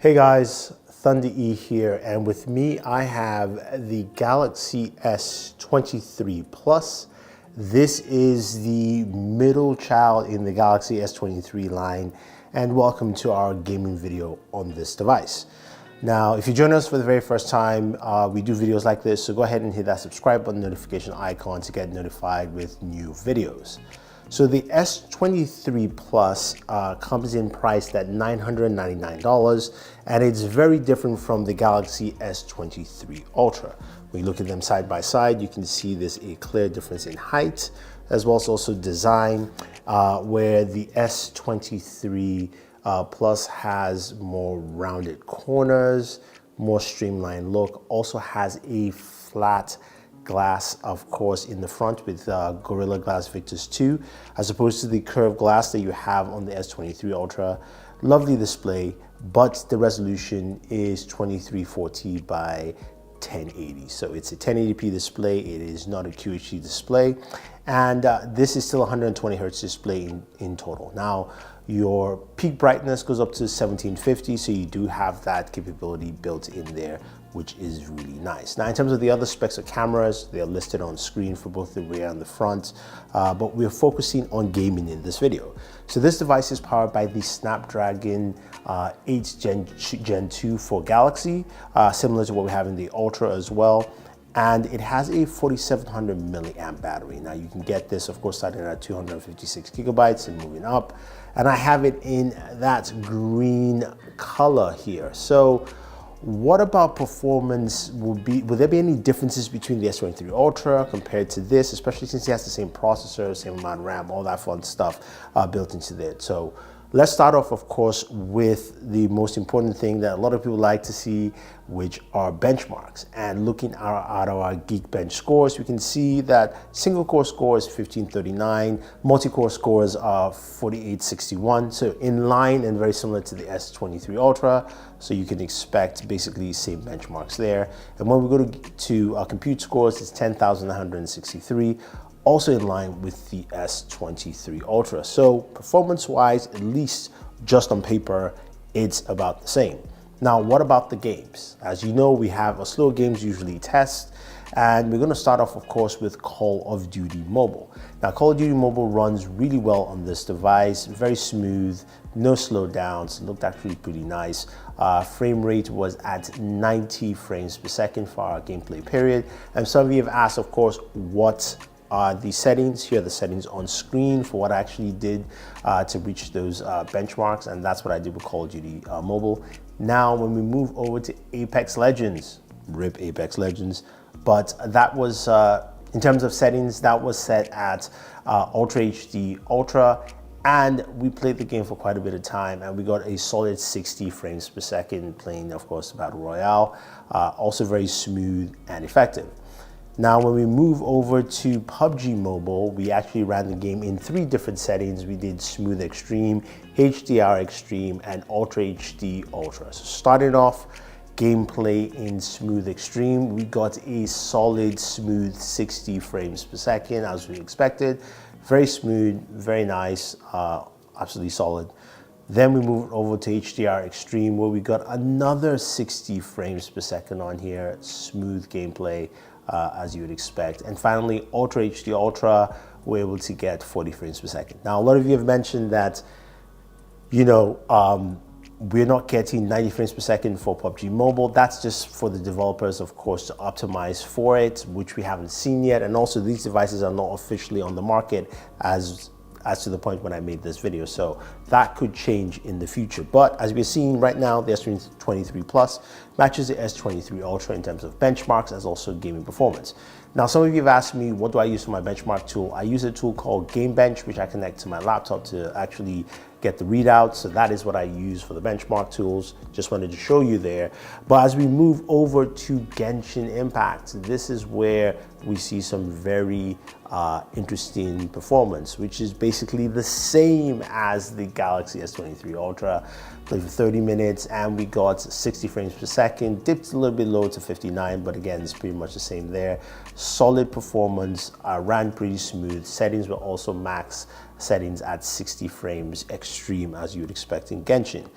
Hey guys, Thunder E here, and with me I have the Galaxy S23 Plus. This is the middle child in the Galaxy S23 line, and welcome to our gaming video on this device. Now, if you join us for the very first time, we do videos like this, so go ahead and hit that subscribe button, notification icon to get notified with new videos. So the S23 Plus comes in priced at $999, and it's very different from the Galaxy S23 Ultra. When you look at them side by side, you can see there's a clear difference in height, as well as also design, where the S23 Plus has more rounded corners, more streamlined look, also has a flat glass, of course, in the front with Gorilla Glass Victus 2, as opposed to the curved glass that you have on the S23 Ultra. Lovely display, but the resolution is 2340 by 1080. So it's a 1080p display. It is not a QHD display. And this is still 120 Hertz display in total. Now, your peak brightness goes up to 1750, so you do have that capability built in there, which is really nice. Now, in terms of the other specs of cameras, they're listed on screen for both the rear and the front, but we're focusing on gaming in this video. So this device is powered by the Snapdragon 8 Gen 2 for Galaxy, similar to what we have in the Ultra as well. And it has a 4700 milliamp battery. Now you can get this, of course, starting at 256 gigabytes and moving up. And I have it in that green color here. So what about performance? Will there be any differences between the S23 Ultra compared to this, especially since it has the same processor, same amount of RAM, all that fun stuff built into it? So let's start off, of course, with the most important thing that a lot of people like to see, which are benchmarks. And looking at our Geekbench scores, we can see that single core score is 1539, multi-core scores are 4861, so in line and very similar to the S23 Ultra. So you can expect basically same benchmarks there. And when we go to compute scores, it's 10,163. Also in line with the S23 Ultra. So performance-wise, at least just on paper, it's about the same. Now, what about the games? As you know, we have a slew of games usually test, and we're gonna start off, of course, with Call of Duty Mobile. Now, Call of Duty Mobile runs really well on this device, very smooth, no slowdowns, looked actually pretty nice. Frame rate was at 90 frames per second for our gameplay period. And some of you have asked, of course, what are the settings. Here are the settings on screen for what I actually did to reach those benchmarks, and that's what I did with Call of Duty Mobile. Now, when we move over to Apex Legends, RIP Apex Legends, but that was, in terms of settings, that was set at Ultra HD Ultra, and we played the game for quite a bit of time, and we got a solid 60 frames per second playing, of course, the Battle Royale, also very smooth and effective. Now, when we move over to PUBG Mobile, we actually ran the game in 3 different settings. We did Smooth Extreme, HDR Extreme, and Ultra HD Ultra. So starting off gameplay in Smooth Extreme, we got a solid smooth 60 frames per second, as we expected. Very smooth, very nice, absolutely solid. Then we moved over to HDR Extreme, where we got another 60 frames per second on here, smooth gameplay, as you would expect. And finally, Ultra HD Ultra, we're able to get 40 frames per second. Now, a lot of you have mentioned that, you know, we're not getting 90 frames per second for PUBG Mobile. That's just for the developers, of course, to optimize for it, which we haven't seen yet. And also, these devices are not officially on the market as to the point when I made this video. So that could change in the future. But as we're seeing right now, the S23 Plus matches the S23 Ultra in terms of benchmarks, as also gaming performance. Now, some of you have asked me, what do I use for my benchmark tool? I use a tool called GameBench, which I connect to my laptop to actually get the readouts. So that is what I use for the benchmark tools. Just wanted to show you there. But as we move over to Genshin Impact, this is where we see some very interesting performance, which is basically the same as the Galaxy S23 Ultra. Played for 30 minutes and we got 60 frames per second, dipped a little bit low to 59, but again, it's pretty much the same there. Solid performance, ran pretty smooth. Settings were also max settings at 60 frames extreme, as you would expect in Genshin.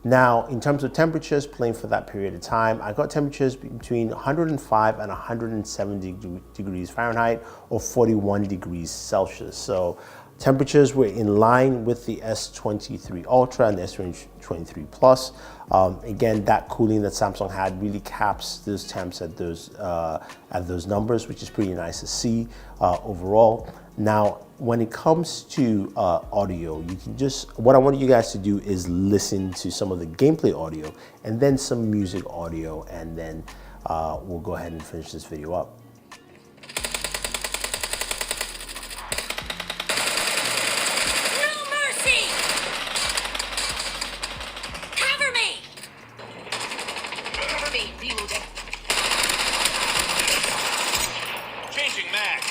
Now, in terms of temperatures, playing for that period of time, I got temperatures between 105 and 170 degrees Fahrenheit or 41 degrees Celsius. So temperatures were in line with the S23 Ultra and the S23 Plus. Again, that cooling that Samsung had really caps those temps at those numbers, which is pretty nice to see overall. Now, when it comes to audio, you can what I want you guys to do is listen to some of the gameplay audio and then some music audio, and then we'll go ahead and finish this video up. Changing mag.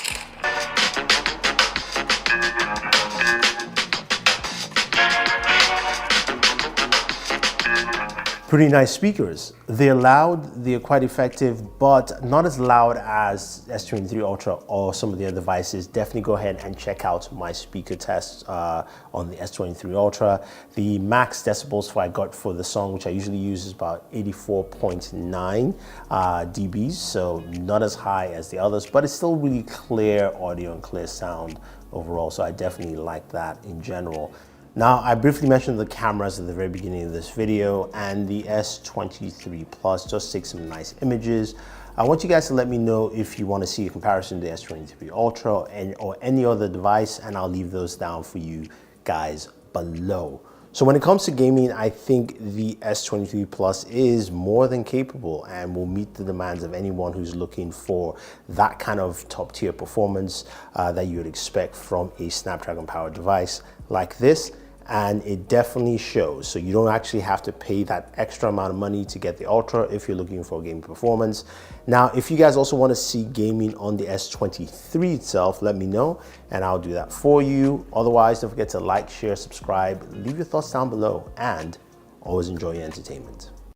Pretty nice speakers. They're loud, they're quite effective, but not as loud as S23 Ultra or some of the other devices. Definitely go ahead and check out my speaker tests on the S23 Ultra. The max decibels I got for the song, which I usually use, is about 84.9 dBs, so not as high as the others, but it's still really clear audio and clear sound overall, so I definitely like that in general. Now, I briefly mentioned the cameras at the very beginning of this video, and the S23 Plus just takes some nice images. I want you guys to let me know if you want to see a comparison to the S23 Ultra or any other device, and I'll leave those down for you guys below. So when it comes to gaming, I think the S23 Plus is more than capable and will meet the demands of anyone who's looking for that kind of top tier performance that you would expect from a Snapdragon powered device like this. And it definitely shows. So you don't actually have to pay that extra amount of money to get the Ultra if you're looking for gaming performance. Now, if you guys also want to see gaming on the S23 itself, let me know and I'll do that for you. Otherwise, don't forget to like, share, subscribe, leave your thoughts down below, and always enjoy your entertainment.